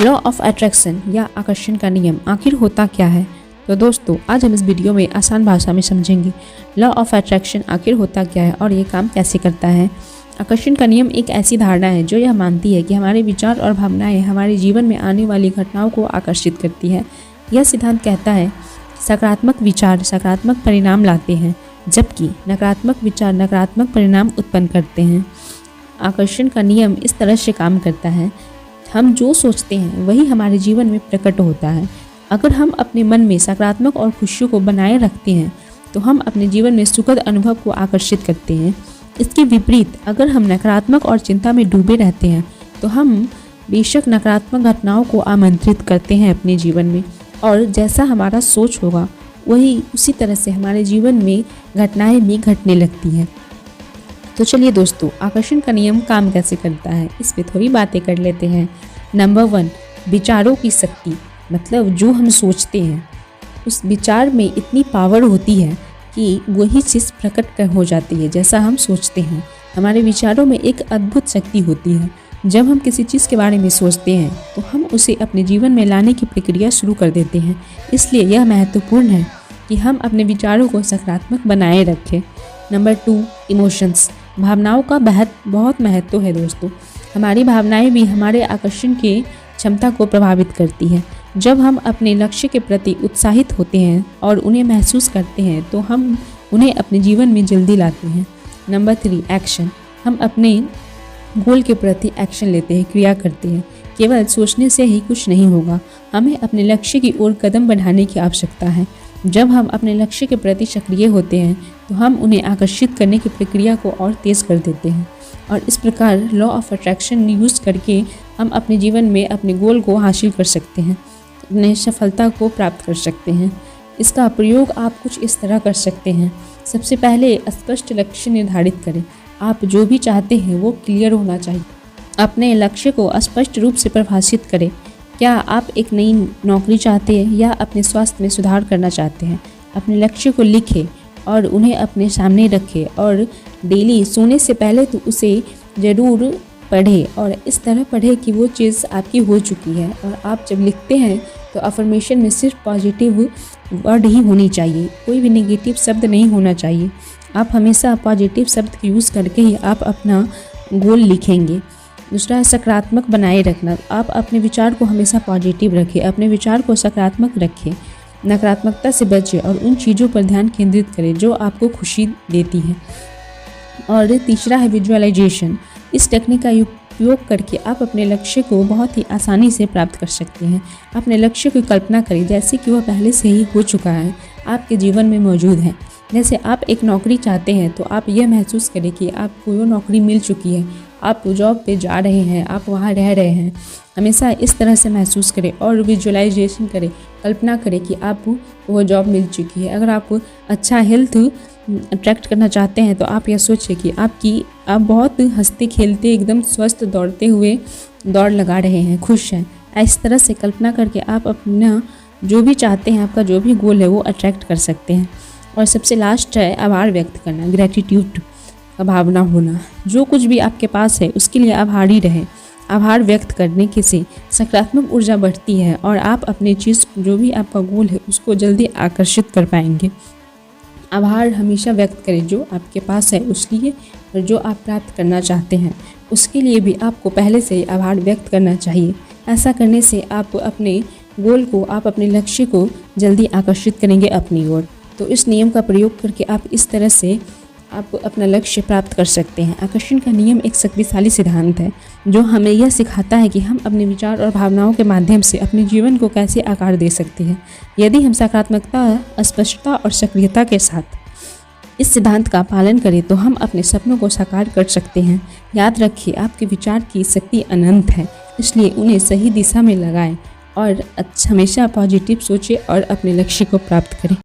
Law of attraction या आकर्षण का नियम आखिर होता क्या है? तो दोस्तों, आज हम इस वीडियो में आसान भाषा में समझेंगे लॉ ऑफ अट्रैक्शन आखिर होता क्या है और ये काम कैसे करता है। आकर्षण का नियम एक ऐसी धारणा है जो यह मानती है कि हमारे विचार और भावनाएं हमारे जीवन में आने वाली घटनाओं को आकर्षित करती है। यह सिद्धांत कहता है सकारात्मक विचार सकारात्मक परिणाम लाते हैं, जबकि नकारात्मक विचार नकारात्मक परिणाम उत्पन्न करते हैं। आकर्षण का नियम इस तरह से काम करता है, हम जो सोचते हैं वही हमारे जीवन में प्रकट होता है। अगर हम अपने मन में सकारात्मक और खुशियों को बनाए रखते हैं तो हम अपने जीवन में सुखद अनुभव को आकर्षित करते हैं। इसके विपरीत अगर हम नकारात्मक और चिंता में डूबे रहते हैं तो हम बेशक नकारात्मक घटनाओं को आमंत्रित करते हैं अपने जीवन में, और जैसा हमारा सोच होगा वही उसी तरह से हमारे जीवन में घटनाएं भी घटने लगती हैं। तो चलिए दोस्तों, आकर्षण का नियम काम कैसे करता है इस पे थोड़ी बातें कर लेते हैं। नंबर 1, विचारों की शक्ति, मतलब जो हम सोचते हैं उस विचार में इतनी पावर होती है कि वही चीज़ प्रकट हो जाती है जैसा हम सोचते हैं। हमारे विचारों में एक अद्भुत शक्ति होती है। जब हम किसी चीज़ के बारे में सोचते हैं तो हम उसे अपने जीवन में लाने की प्रक्रिया शुरू कर देते हैं। इसलिए यह महत्वपूर्ण है कि हम अपने विचारों को सकारात्मक बनाए रखें। नंबर 2, इमोशंस, भावनाओं का बहुत महत्व है दोस्तों। हमारी भावनाएं भी हमारे आकर्षण की क्षमता को प्रभावित करती हैं। जब हम अपने लक्ष्य के प्रति उत्साहित होते हैं और उन्हें महसूस करते हैं तो हम उन्हें अपने जीवन में जल्दी लाते हैं। नंबर 3, एक्शन, हम अपने गोल के प्रति एक्शन लेते हैं, क्रिया करते हैं। केवल सोचने से ही कुछ नहीं होगा, हमें अपने लक्ष्य की ओर कदम बढ़ाने की आवश्यकता है। जब हम अपने लक्ष्य के प्रति सक्रिय होते हैं तो हम उन्हें आकर्षित करने की प्रक्रिया को और तेज़ कर देते हैं, और इस प्रकार लॉ ऑफ अट्रैक्शन यूज़ करके हम अपने जीवन में अपने गोल को हासिल कर सकते हैं, अपने सफलता को प्राप्त कर सकते हैं। इसका प्रयोग आप कुछ इस तरह कर सकते हैं। सबसे पहले स्पष्ट लक्ष्य निर्धारित करें। आप जो भी चाहते हैं वो क्लियर होना चाहिए। अपने लक्ष्य को स्पष्ट रूप से परिभाषित करें। क्या आप एक नई नौकरी चाहते हैं या अपने स्वास्थ्य में सुधार करना चाहते हैं? अपने लक्ष्य को लिखें और उन्हें अपने सामने रखें, और डेली सोने से पहले तो उसे ज़रूर पढ़ें, और इस तरह पढ़ें कि वो चीज़ आपकी हो चुकी है। और आप जब लिखते हैं तो अफर्मेशन में सिर्फ पॉजिटिव वर्ड ही होनी चाहिए, कोई भी नेगेटिव शब्द नहीं होना चाहिए। आप हमेशा पॉजिटिव शब्द यूज़ करके ही आप अपना गोल लिखेंगे। दूसरा, सकारात्मक बनाए रखना। आप अपने विचार को हमेशा पॉजिटिव रखें, अपने विचार को सकारात्मक रखें, नकारात्मकता से बचें और उन चीज़ों पर ध्यान केंद्रित करें जो आपको खुशी देती हैं। और तीसरा है विजुअलाइजेशन। इस टेक्निक का उपयोग करके आप अपने लक्ष्य को बहुत ही आसानी से प्राप्त कर सकते हैं। अपने लक्ष्य की कल्पना करें जैसे कि वह पहले से ही हो चुका है, आपके जीवन में मौजूद है। जैसे आप एक नौकरी चाहते हैं तो आप यह महसूस करें कि आपको वो नौकरी मिल चुकी है, आप जॉब पे जा रहे हैं, आप वहाँ रह रहे हैं। हमेशा इस तरह से महसूस करें और विजुअलाइजेशन करें, कल्पना करें कि आपको वो जॉब मिल चुकी है। अगर आप अच्छा हेल्थ अट्रैक्ट करना चाहते हैं तो आप यह सोचें कि आप बहुत हंसते खेलते एकदम स्वस्थ दौड़ते हुए दौड़ लगा रहे हैं, खुश हैं। इस तरह से कल्पना करके आप अपना जो भी चाहते हैं, आपका जो भी गोल है वो अट्रैक्ट कर सकते हैं। और सबसे लास्ट है आभार व्यक्त करना, ग्रैटिट्यूड का भावना होना। जो कुछ भी आपके पास है उसके लिए आभारी रहें। आभार व्यक्त करने के से सकारात्मक ऊर्जा बढ़ती है और आप अपनी चीज़ जो भी आपका गोल है उसको जल्दी आकर्षित कर पाएंगे। आभार हमेशा व्यक्त करें जो आपके पास है उसके लिए, और जो आप प्राप्त करना चाहते हैं उसके लिए भी आपको पहले से ही आभार व्यक्त करना चाहिए। ऐसा करने से आप अपने गोल को, आप अपने लक्ष्य को जल्दी आकर्षित करेंगे अपनी ओर। तो इस नियम का प्रयोग करके आप इस तरह से आप अपना लक्ष्य प्राप्त कर सकते हैं। आकर्षण का नियम एक शक्तिशाली सिद्धांत है जो हमें यह सिखाता है कि हम अपने विचार और भावनाओं के माध्यम से अपने जीवन को कैसे आकार दे सकते हैं। यदि हम सकारात्मकता, स्पष्टता और सक्रियता के साथ इस सिद्धांत का पालन करें तो हम अपने सपनों को साकार कर सकते हैं। याद रखिए, आपके विचार की शक्ति अनंत है, इसलिए उन्हें सही दिशा में लगाएं और हमेशा पॉजिटिव सोचें और अपने लक्ष्य को प्राप्त करें।